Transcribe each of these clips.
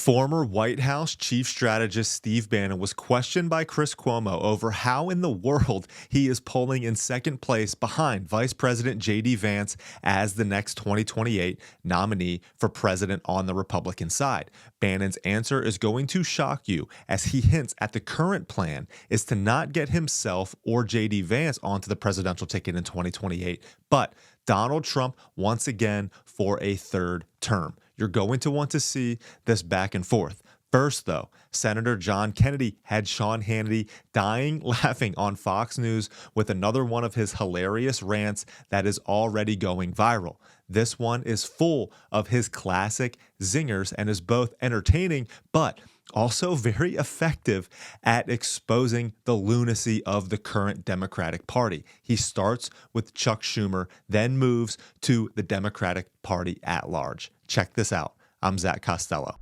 Former White House Chief Strategist Steve Bannon was questioned by Chris Cuomo over how in the world he is polling in second place behind Vice President J.D. Vance as the next 2028 nominee for president on the Republican side. Bannon's answer is going to shock you, as he hints at the current plan is to not get himself or J.D. Vance onto the presidential ticket in 2028, but Donald Trump once again for a third term. You're going to want to see this back and forth. First, though, Senator John Kennedy had Sean Hannity dying laughing on Fox News with another one of his hilarious rants that is already going viral. This one is full of his classic zingers and is both entertaining but also very effective at exposing the lunacy of the current Democratic Party. He starts with Chuck Schumer, then moves to the Democratic Party at large. Check this out. I'm Zach Costello.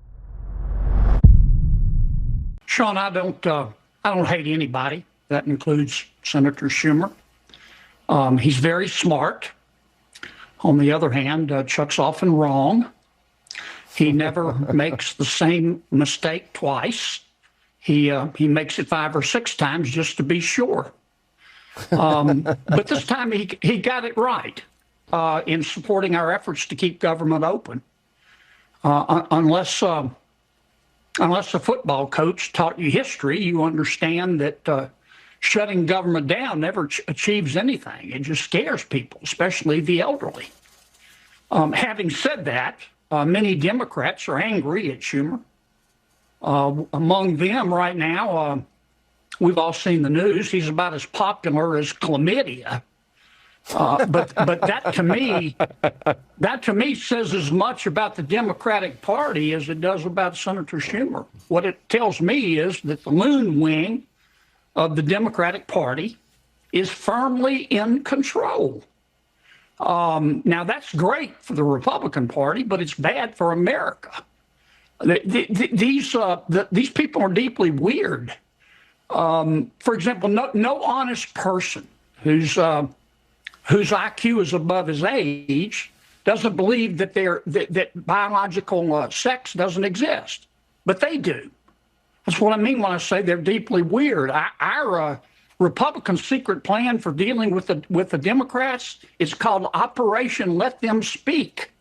Sean, I don't hate anybody. That includes Senator Schumer. He's very smart. On the other hand, Chuck's often wrong. He never makes the same mistake twice. He makes it 5 or 6 times just to be sure. But this time he got it right in supporting our efforts to keep government open. Unless a football coach taught you history, you understand that shutting government down never achieves anything. It just scares people, especially the elderly. Having said that, many Democrats are angry at Schumer. Among them right now, we've all seen the news. He's about as popular as chlamydia. But that to me says as much about the Democratic Party as it does about Senator Schumer. What it tells me is that the loon wing of the Democratic Party is firmly in control. Now that's great for the Republican Party, but it's bad for America. These people are deeply weird. For example, no honest person whose IQ is above his age doesn't believe that that biological sex doesn't exist, but they do. That's what I mean when I say they're deeply weird. Our Republican secret plan for dealing with the Democrats is called Operation Let Them Speak.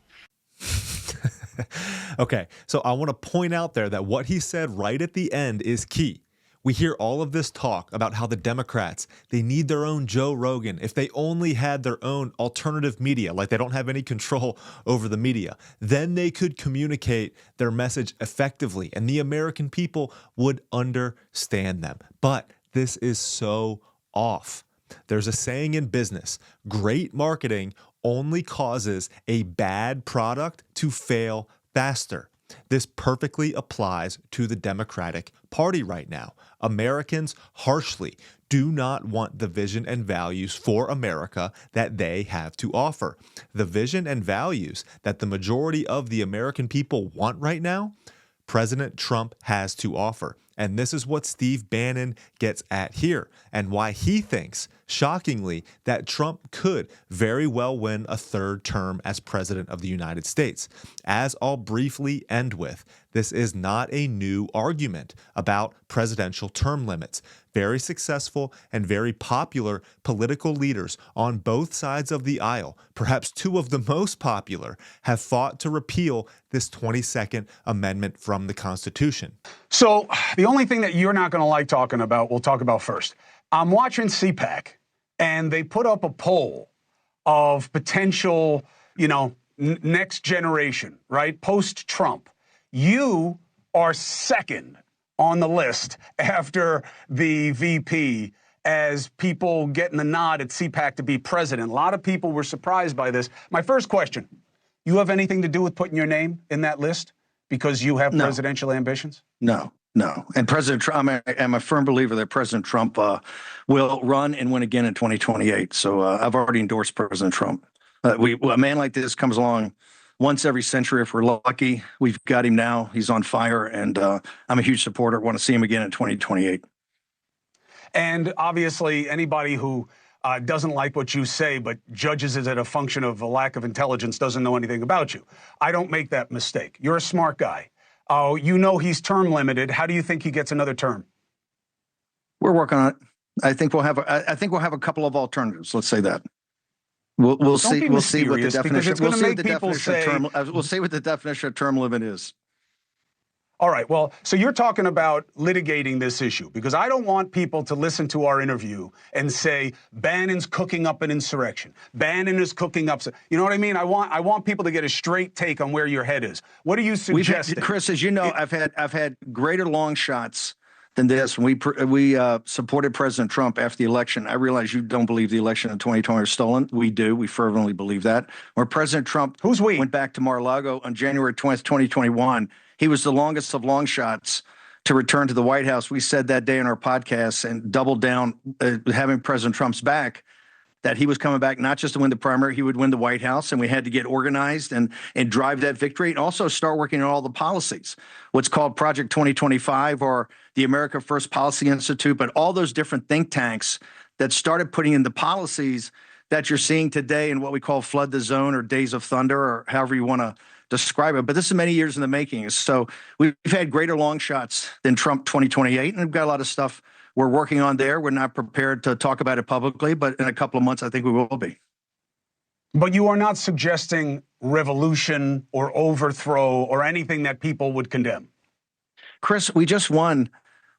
Okay, so I want to point out there that what he said right at the end is key. We hear all of this talk about how the Democrats, they need their own Joe Rogan. If they only had their own alternative media, like they don't have any control over the media, then they could communicate their message effectively and the American people would understand them. But this is so off. There's a saying in business, great marketing only causes a bad product to fail faster. This perfectly applies to the Democratic Party right now. Americans harshly do not want the vision and values for America that they have to offer. The vision and values that the majority of the American people want right now, President Trump has to offer. And this is what Steve Bannon gets at here, and why he thinks, shockingly, that Trump could very well win a third term as president of the United States. As I'll briefly end with, this is not a new argument about presidential term limits. Very successful and very popular political leaders on both sides of the aisle, perhaps 2 of the most popular, have fought to repeal this 22nd Amendment from the Constitution. So the only thing that you're not going to like talking about, we'll talk about first. I'm watching CPAC, and they put up a poll of potential, next generation, right? Post-Trump. You are second on the list after the VP as people getting the nod at CPAC to be president. A lot of people were surprised by this. My first question, you have anything to do with putting your name in that list because you have presidential ambitions? No. And President Trump, I'm a firm believer that President Trump will run and win again in 2028. So I've already endorsed President Trump. A man like this comes along once every century if we're lucky. We've got him now. He's on fire, and I'm a huge supporter. Want to see him again in 2028. And obviously, anybody who doesn't like what you say but judges it as a function of a lack of intelligence doesn't know anything about you. I don't make that mistake. You're a smart guy. Oh, you know he's term limited. How do you think he gets another term? We're working on it. I think we'll have a couple of alternatives. Let's say that. We'll Don't see. be We'll see what the mysterious, because definition. it's We'll gonna see what make the people definition of say- term. We'll see what the definition of term limit is. All right, well, so you're talking about litigating this issue, because I don't want people to listen to our interview and say, Bannon's cooking up an insurrection. Bannon is cooking up, you know what I mean? I want people to get a straight take on where your head is. What are you suggesting? Chris, as you know, I've had greater long shots than this. When we supported President Trump after the election, I realize you don't believe the election in 2020 is stolen. We do. We fervently believe that. When President Trump went back to Mar-a-Lago on January 20th, 2021, he was the longest of long shots to return to the White House. We said that day in our podcast and doubled down, having President Trump's back, that he was coming back not just to win the primary, he would win the White House, and we had to get organized and drive that victory, and also start working on all the policies, what's called Project 2025 or the America First Policy Institute, but all those different think tanks that started putting in the policies that you're seeing today in what we call Flood the Zone or Days of Thunder, or however you want to describe it. But this is many years in the making. So we've had greater long shots than Trump 2028, and we've got a lot of stuff we're working on there. We're not prepared to talk about it publicly, but in a couple of months, I think we will be. But you are not suggesting revolution or overthrow or anything that people would condemn. Chris, we just won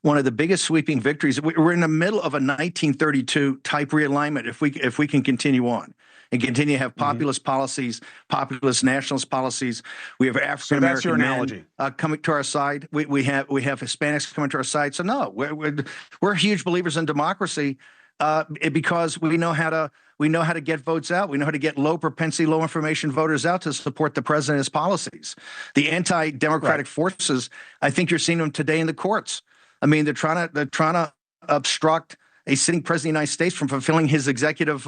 one of the biggest sweeping victories. We're in the middle of a 1932 type realignment if we can continue on and continue to have populist policies, populist nationalist policies. We have African American men coming to our side. We have Hispanics coming to our side. So no, we're huge believers in democracy because we know how to get votes out. We know how to get low propensity, low information voters out to support the president's policies. The anti-democratic forces, I think you're seeing them today in the courts. I mean, they're trying to obstruct a sitting president of the United States from fulfilling his executive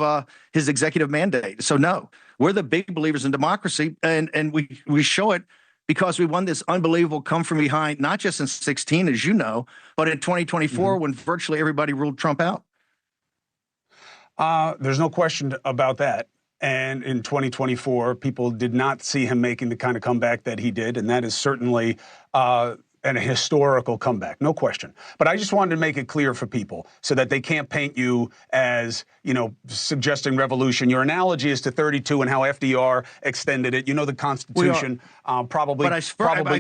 mandate. So no, we're the big believers in democracy, and we show it because we won this unbelievable come from behind, not just in 2016, as you know, but in 2024 when virtually everybody ruled Trump out. There's no question about that. And in 2024, people did not see him making the kind of comeback that he did, and that is certainly a historical comeback, no question. But I just wanted to make it clear for people so that they can't paint you as, suggesting revolution. Your analogy is to 32 and how FDR extended it. The Constitution probably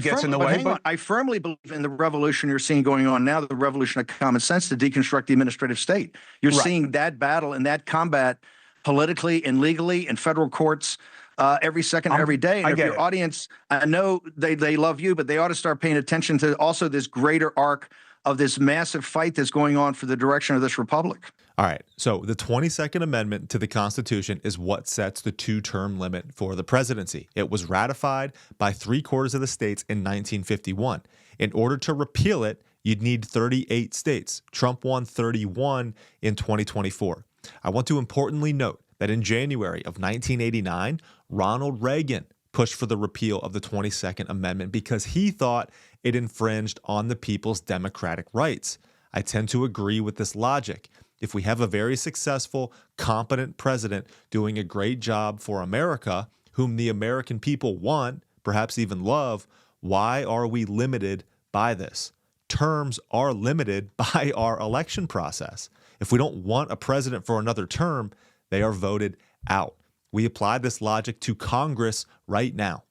gets in the way. But I firmly believe in the revolution you're seeing going on now, the revolution of common sense to deconstruct the administrative state. You're seeing that battle and that combat politically and legally in federal courts every second, every day. And if your audience, I know they love you, but they ought to start paying attention to also this greater arc of this massive fight that's going on for the direction of this republic. All right. So the 22nd Amendment to the Constitution is what sets the two-term limit for the presidency. It was ratified by 3/4 of the states in 1951. In order to repeal it, you'd need 38 states. Trump won 31 in 2024. I want to importantly note that in January of 1989, Ronald Reagan pushed for the repeal of the 22nd Amendment because he thought it infringed on the people's democratic rights. I tend to agree with this logic. If we have a very successful, competent president doing a great job for America, whom the American people want, perhaps even love, why are we limited by this? Terms are limited by our election process. If we don't want a president for another term, they are voted out. We apply this logic to Congress right now.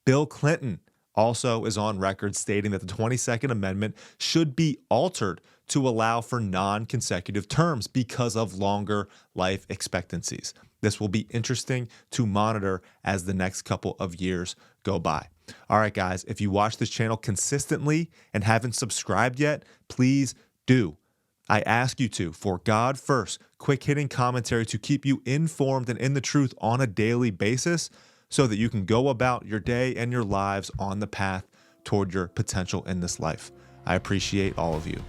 Bill Clinton also is on record stating that the 22nd Amendment should be altered to allow for non-consecutive terms because of longer life expectancies. This will be interesting to monitor as the next couple of years go by. All right, guys, if you watch this channel consistently and haven't subscribed yet, please do. I ask you to, for God first, quick-hitting commentary to keep you informed and in the truth on a daily basis so that you can go about your day and your lives on the path toward your potential in this life. I appreciate all of you.